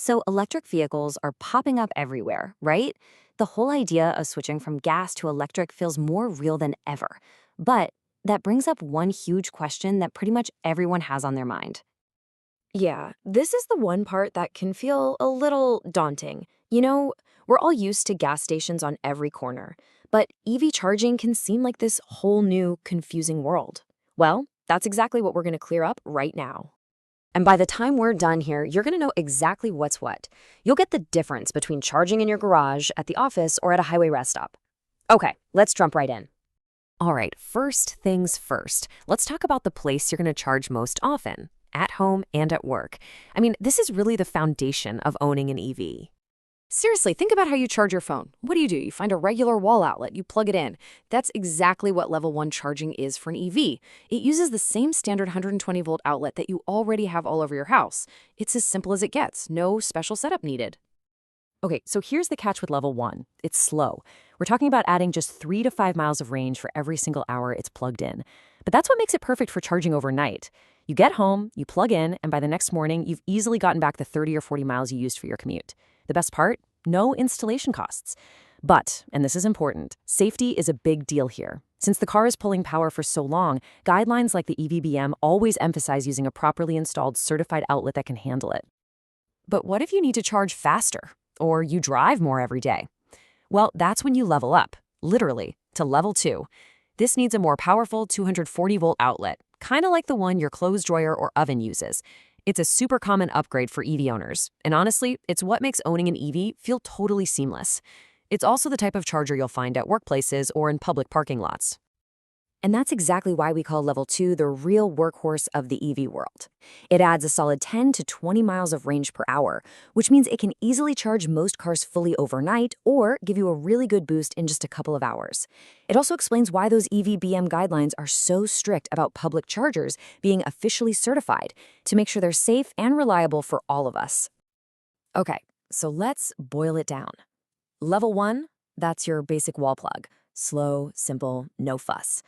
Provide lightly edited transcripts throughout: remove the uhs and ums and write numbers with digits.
So electric vehicles are popping up everywhere, right? The whole idea of switching from gas to electric feels more real than ever. But that brings up one huge question that pretty much everyone has on their mind. Yeah, this is the one part that can feel a little daunting. We're all used to gas stations on every corner, but EV charging can seem like this whole new, confusing world. Well, that's exactly what we're going to clear up right now. And by the time we're done here, you're going to know exactly what's what. You'll get the difference between charging in your garage, at the office, or at a highway rest stop. Okay, let's jump right in. All right, first things first. Let's talk about the place you're going to charge most often, at home and at work. I mean, this is really the foundation of owning an EV. Seriously, think about how you charge your phone. What do? You find a regular wall outlet, you plug it in. That's exactly what level 1 charging is for an EV. It uses the same standard 120-volt outlet that you already have all over your house. It's as simple as it gets, no special setup needed. Okay, so here's the catch with level 1. It's slow. We're talking about adding just 3 to 5 miles of range for every single hour it's plugged in. But that's what makes it perfect for charging overnight. You get home, you plug in, and by the next morning, you've easily gotten back the 30 or 40 miles you used for your commute. The best part? No installation costs. But, and this is important, safety is a big deal here. Since the car is pulling power for so long, guidelines like the EVBM always emphasize using a properly installed certified outlet that can handle it. But what if you need to charge faster? Or you drive more every day? Well, that's when you level up, literally, to level 2. This needs a more powerful 240-volt outlet, kind of like the one your clothes dryer or oven uses. It's a super common upgrade for EV owners, and honestly, it's what makes owning an EV feel totally seamless. It's also the type of charger you'll find at workplaces or in public parking lots. And that's exactly why we call level 2 the real workhorse of the EV world. It adds a solid 10 to 20 miles of range per hour, which means it can easily charge most cars fully overnight or give you a really good boost in just a couple of hours. It also explains why those EVBM guidelines are so strict about public chargers being officially certified to make sure they're safe and reliable for all of us. Okay, so let's boil it down. Level 1, that's your basic wall plug. Slow, simple, no fuss.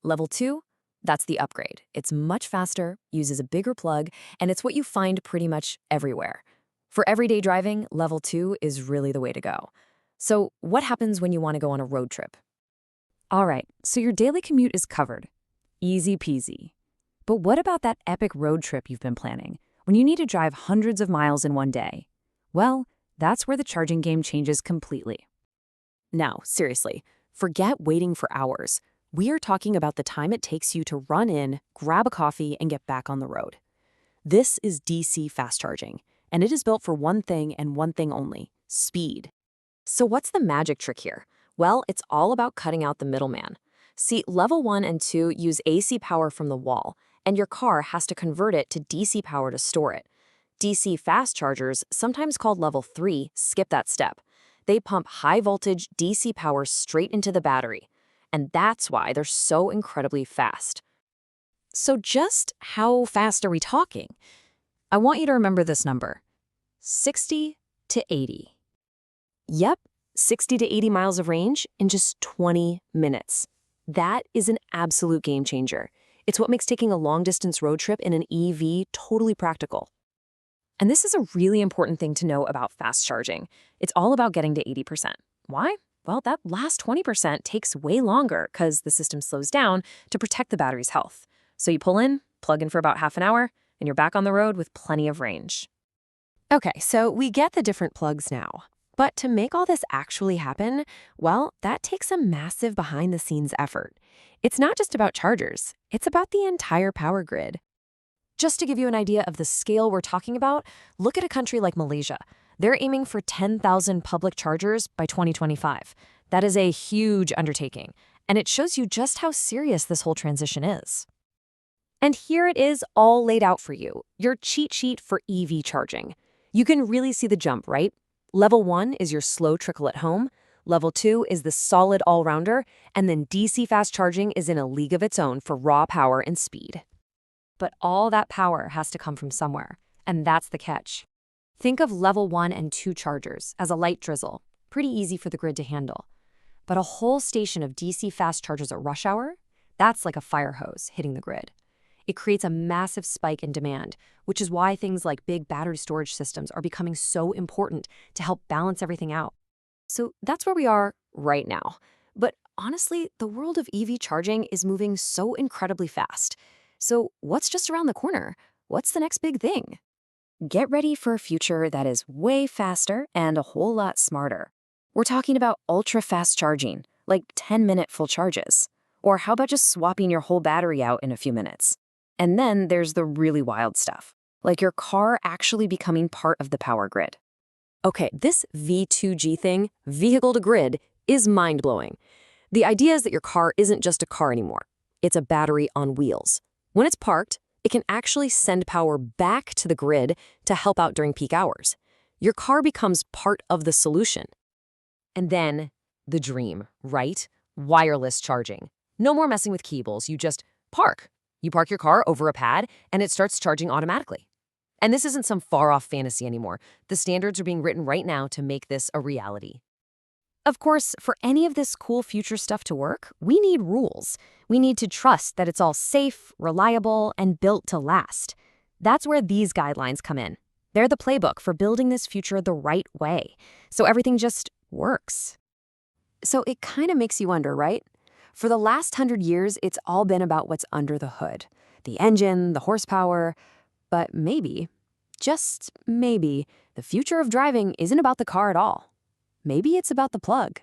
Level 2, that's the upgrade. It's much faster, uses a bigger plug, and it's what you find pretty much everywhere. For everyday driving, level 2 is really the way to go. So what happens when you want to go on a road trip? All right, so your daily commute is covered. Easy peasy. But what about that epic road trip you've been planning, when you need to drive hundreds of miles in one day? Well, that's where the charging game changes completely. Now, seriously, forget waiting for hours. We are talking about the time it takes you to run in, grab a coffee, and get back on the road. This is DC fast charging, and it is built for one thing and one thing only: speed. So what's the magic trick here? Well, it's all about cutting out the middleman. See, level 1 and 2 use AC power from the wall, and your car has to convert it to DC power to store it. DC fast chargers, sometimes called level 3, skip that step. They pump high-voltage DC power straight into the battery. And that's why they're so incredibly fast. So just how fast are we talking? I want you to remember this number: 60 to 80. Yep, 60 to 80 miles of range in just 20 minutes. That is an absolute game changer. It's what makes taking a long-distance road trip in an EV totally practical. And this is a really important thing to know about fast charging. It's all about getting to 80%. Why? Well, that last 20% takes way longer because the system slows down to protect the battery's health. So you pull in, plug in for about half an hour, and you're back on the road with plenty of range. Okay, so we get the different plugs now. But to make all this actually happen, well, that takes a massive behind-the-scenes effort. It's not just about chargers, it's about the entire power grid. Just to give you an idea of the scale we're talking about, look at a country like Malaysia. They're aiming for 10,000 public chargers by 2025. That is a huge undertaking, and it shows you just how serious this whole transition is. And here it is all laid out for you, your cheat sheet for EV charging. You can really see the jump, right? Level 1 is your slow trickle at home, level 2 is the solid all-rounder, and then DC fast charging is in a league of its own for raw power and speed. But all that power has to come from somewhere, and that's the catch. Think of level 1 and 2 chargers as a light drizzle, pretty easy for the grid to handle. But a whole station of DC fast chargers at rush hour? That's like a fire hose hitting the grid. It creates a massive spike in demand, which is why things like big battery storage systems are becoming so important to help balance everything out. So that's where we are right now. But honestly, the world of EV charging is moving so incredibly fast. So what's just around the corner? What's the next big thing? Get ready for a future that is way faster and a whole lot smarter. We're talking about ultra-fast charging, like 10-minute full charges. Or how about just swapping your whole battery out in a few minutes? And then there's the really wild stuff, like your car actually becoming part of the power grid. Okay, this V2G thing, vehicle to grid, is mind-blowing. The idea is that your car isn't just a car anymore. It's a battery on wheels. When it's parked, it can actually send power back to the grid to help out during peak hours. Your car becomes part of the solution. And then, the dream, right? Wireless charging. No more messing with cables, you just park. You park your car over a pad, and it starts charging automatically. And this isn't some far-off fantasy anymore. The standards are being written right now to make this a reality. Of course, for any of this cool future stuff to work, we need rules. We need to trust that it's all safe, reliable, and built to last. That's where these guidelines come in. They're the playbook for building this future the right way, so everything just works. So it kind of makes you wonder, right? For the last 100 years, it's all been about what's under the hood. The engine, the horsepower. But maybe, just maybe, the future of driving isn't about the car at all. Maybe it's about the plug.